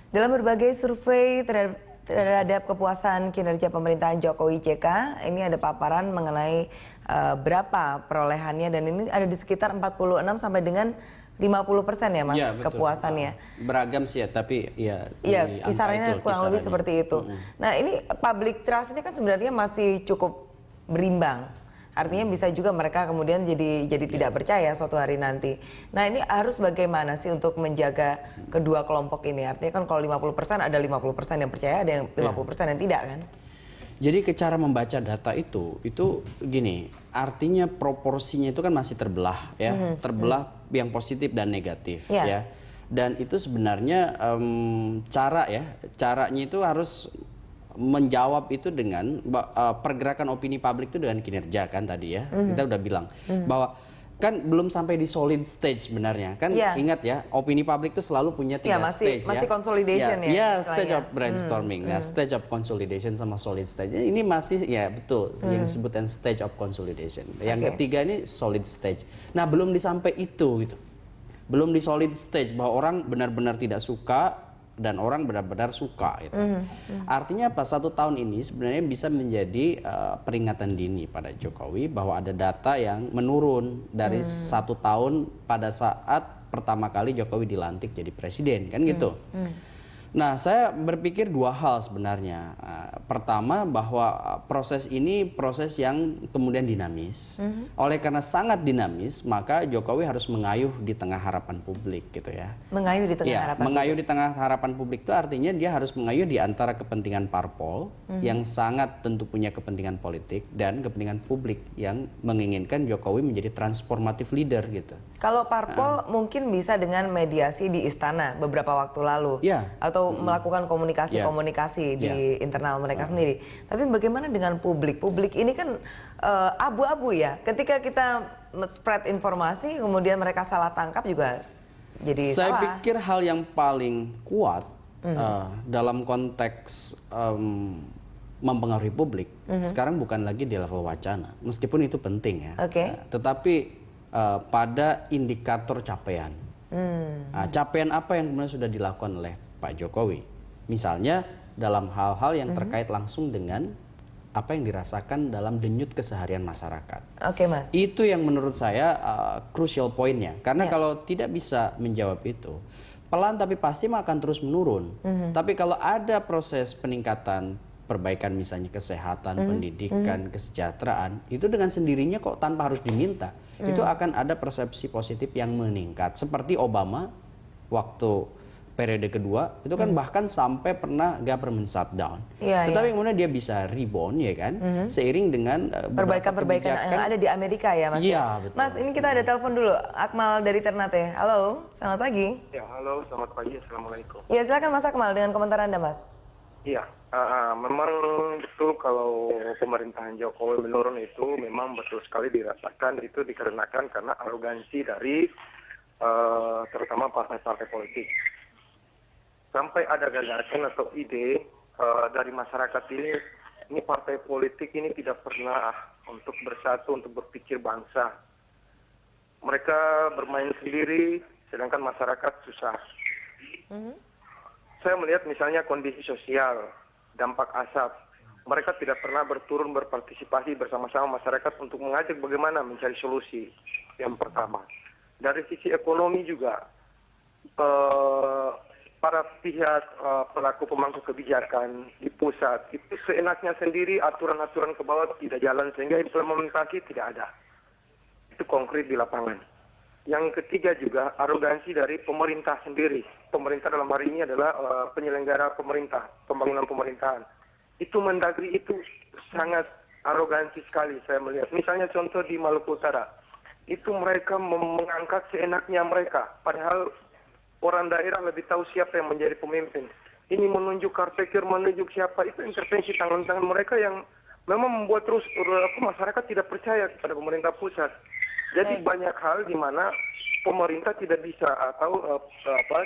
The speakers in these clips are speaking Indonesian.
Dalam berbagai survei terhadap kepuasan kinerja pemerintahan Jokowi JK, ini ada paparan mengenai berapa perolehannya dan ini ada di sekitar 46 sampai dengan 50% ya Mas, Ya, betul. kepuasannya. Beragam sih ya, tapi ya Iya, di angka kisarannya itu, kurang lebih kisarannya. seperti itu. Nah, ini public trust ini kan sebenarnya masih cukup berimbang. Artinya bisa juga mereka kemudian jadi tidak percaya suatu hari nanti. Nah, ini harus bagaimana sih untuk menjaga kedua kelompok ini? Artinya kan kalau 50% ada 50% yang percaya, ada yang 50% yang tidak kan? Jadi cara membaca data itu gini, artinya proporsinya itu kan masih terbelah ya, terbelah yang positif dan negatif ya. Dan itu sebenarnya caranya itu harus menjawab itu dengan pergerakan opini publik itu dengan kinerja kan tadi ya. Kita udah bilang bahwa kan belum sampai di solid stage sebenarnya kan. Ingat ya, opini publik itu selalu punya tiga stage masih consolidation stage of brainstorming, stage of consolidation sama solid stage ini masih betul yang disebutkan stage of consolidation. Yang ketiga ini solid stage. Nah, belum disampai itu gitu, belum di solid stage bahwa orang benar-benar tidak suka dan orang benar-benar suka gitu. Artinya apa? 1 tahun ini sebenarnya bisa menjadi peringatan dini pada Jokowi bahwa ada data yang menurun dari 1 tahun pada saat pertama kali Jokowi dilantik jadi presiden kan gitu. Nah, saya berpikir 2 hal sebenarnya. Pertama bahwa proses ini proses yang kemudian dinamis. Oleh karena sangat dinamis, maka Jokowi harus mengayuh di tengah harapan publik gitu ya. Mengayuh di tengah harapan mengayuh di tengah harapan publik itu artinya dia harus mengayuh di antara kepentingan parpol yang sangat tentu punya kepentingan politik dan kepentingan publik yang menginginkan Jokowi menjadi transformative leader gitu. Kalau parpol mungkin bisa dengan mediasi di istana beberapa waktu lalu. Atau melakukan komunikasi-komunikasi di internal mereka sendiri. Tapi bagaimana dengan publik? Publik ini kan abu-abu ya. Ketika kita spread informasi, kemudian mereka salah tangkap juga jadi Saya salah. pikir hal yang paling kuat dalam konteks mempengaruhi publik sekarang bukan lagi di level wacana, meskipun itu penting ya. Tetapi pada indikator capaian. Capaian apa yang kemudian sudah dilakukan oleh Pak Jokowi, misalnya dalam hal-hal yang terkait langsung dengan apa yang dirasakan dalam denyut keseharian masyarakat. Mas. Itu yang menurut saya crucial pointnya, karena kalau tidak bisa menjawab itu, pelan tapi pasti akan terus menurun. Tapi kalau ada proses peningkatan perbaikan misalnya kesehatan, pendidikan, kesejahteraan, itu dengan sendirinya kok tanpa harus diminta, itu akan ada persepsi positif yang meningkat. Seperti Obama waktu periode kedua itu kan bahkan sampai pernah government shutdown. Tetapi kemudian dia bisa rebound ya kan, seiring dengan perbaikan-perbaikan yang ada di Amerika ya Mas. Betul. Mas, ini kita ada telepon dulu. Akmal dari Ternate. Halo, selamat pagi. Halo, selamat pagi. Assalamualaikum. Silakan Mas Akmal dengan komentar Anda, Mas. Memang betul kalau pemerintahan Jokowi menurun itu memang betul sekali dirasakan, itu dikarenakan karena arogansi dari terutama partai-partai politik. Sampai ada gagasan atau ide dari masyarakat ini partai politik ini tidak pernah untuk bersatu, untuk berpikir bangsa. Mereka bermain sendiri, sedangkan masyarakat susah. Saya melihat misalnya kondisi sosial, dampak asap. Mereka tidak pernah berturun berpartisipasi bersama-sama masyarakat untuk mengajak bagaimana mencari solusi. Yang pertama. Dari sisi ekonomi juga, para pihak pelaku pemangku kebijakan di pusat itu seenaknya sendiri, aturan-aturan ke bawah tidak jalan sehingga implementasi tidak ada. Itu konkret di lapangan. Yang ketiga juga arogansi dari pemerintah sendiri. Pemerintah dalam hari ini adalah penyelenggara pemerintah, pembangunan pemerintahan. Itu Mendagri itu sangat arogansi sekali saya melihat. Misalnya contoh di Maluku Utara, itu mereka mengangkat seenaknya mereka, padahal orang daerah lebih tahu siapa yang menjadi pemimpin. Ini menunjuk caretaker, menunjuk siapa, itu intervensi tangan-tangan mereka yang memang membuat terus masyarakat tidak percaya kepada pemerintah pusat. Jadi banyak hal di mana pemerintah tidak bisa atau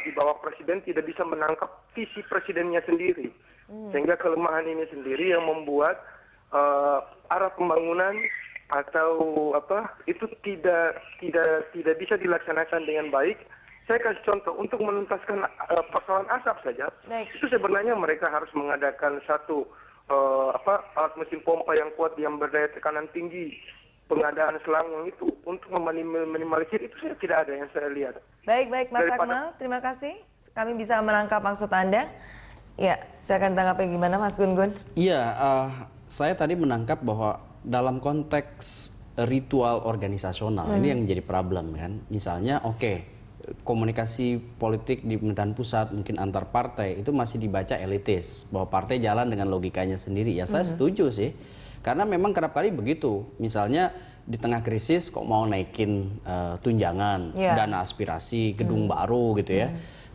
di bawah presiden tidak bisa menangkap visi presidennya sendiri. Sehingga kelemahan ini sendiri yang membuat arah pembangunan atau itu tidak bisa dilaksanakan dengan baik Saya kasih contoh, untuk menuntaskan persoalan asap saja, itu sebenarnya mereka harus mengadakan satu alat mesin pompa yang kuat yang berdaya tekanan tinggi, pengadaan selang itu untuk meminimalisir itu saya tidak ada yang saya lihat. Baik Mas Akmal, terima kasih. Kami bisa menangkap maksud Anda. Ya, saya akan tanggapi gimana Mas Gun-Gun? Iya, saya tadi menangkap bahwa dalam konteks ritual organisasional ini yang menjadi problem kan. Misalnya komunikasi politik di pemerintahan pusat mungkin antar partai itu masih dibaca elitis, bahwa partai jalan dengan logikanya sendiri. Ya saya setuju sih, karena memang kerap kali begitu. Misalnya di tengah krisis kok mau naikin tunjangan, dana aspirasi, gedung baru gitu ya.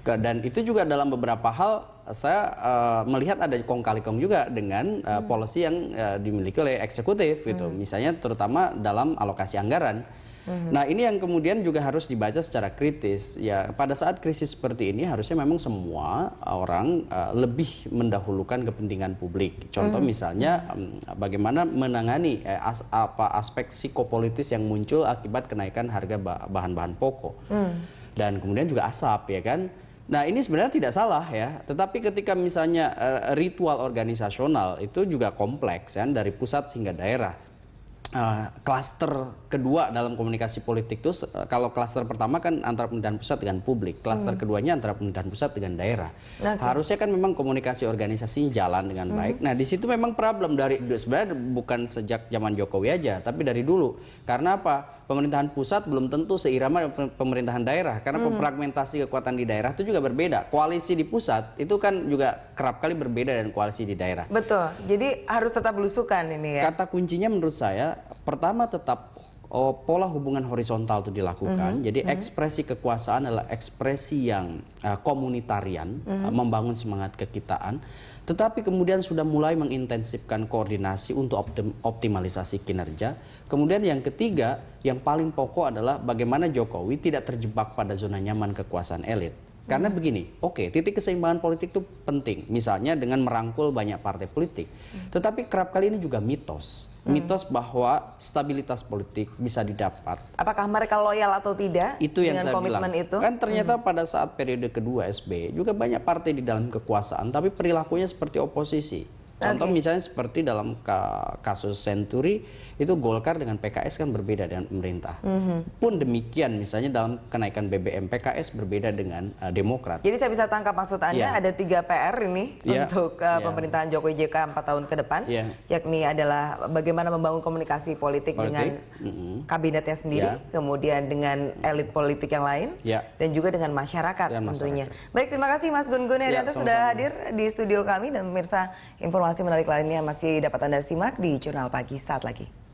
Dan itu juga dalam beberapa hal saya melihat ada kong kali kong juga dengan policy yang dimiliki oleh eksekutif gitu. Misalnya terutama dalam alokasi anggaran. Nah ini yang kemudian juga harus dibaca secara kritis. Ya pada saat krisis seperti ini harusnya memang semua orang lebih mendahulukan kepentingan publik. Contoh misalnya bagaimana menangani aspek psikopolitis yang muncul akibat kenaikan harga bahan-bahan pokok. Dan kemudian juga asap ya kan. Nah ini sebenarnya tidak salah ya, tetapi ketika misalnya ritual organisasional itu juga kompleks ya, dari pusat hingga daerah. Klaster kedua dalam komunikasi politik itu kalau klaster pertama kan antara pemerintahan pusat dengan publik, klaster keduanya antara pemerintahan pusat dengan daerah. Harusnya kan memang komunikasi organisasi jalan dengan baik. Nah di situ memang problem dari sebenarnya bukan sejak zaman Jokowi aja, tapi dari dulu. Karena apa? Pemerintahan pusat belum tentu seirama dengan pemerintahan daerah karena fragmentasi kekuatan di daerah itu juga berbeda. Koalisi di pusat itu kan juga kerap kali berbeda dengan koalisi di daerah. Betul. Jadi harus tetap belusukan ini ya. Kata kuncinya menurut saya pertama tetap pola hubungan horizontal itu dilakukan. Jadi ekspresi kekuasaan adalah ekspresi yang komunitarian, membangun semangat kekitaan. Tetapi kemudian sudah mulai mengintensifkan koordinasi untuk optimalisasi kinerja. Kemudian yang ketiga, yang paling pokok adalah bagaimana Jokowi tidak terjebak pada zona nyaman kekuasaan elit. Karena begini, titik keseimbangan politik itu penting. Misalnya dengan merangkul banyak partai politik. Tetapi kerap kali ini juga mitos. Mitos bahwa stabilitas politik bisa didapat. Apakah mereka loyal atau tidak itu yang dengan saya komitmen bilang. itu? Kan ternyata pada saat periode kedua SBY juga banyak partai di dalam kekuasaan tapi perilakunya seperti oposisi. Contoh misalnya seperti dalam kasus Senturi itu Golkar dengan PKS kan berbeda dengan pemerintah. Pun demikian misalnya dalam kenaikan BBM PKS berbeda dengan Demokrat. Jadi saya bisa tangkap maksud Anda ada 3 PR ini untuk pemerintahan Jokowi JK 4 tahun ke depan, yakni adalah bagaimana membangun komunikasi politik dengan kabinetnya sendiri, kemudian dengan elit politik yang lain, dan juga dengan masyarakat tentunya. Baik, terima kasih Mas Gun-Gun Herianto sudah hadir di studio kami, dan pemirsa informasi menarik lainnya masih dapat Anda simak di Jurnal Pagi saat lagi.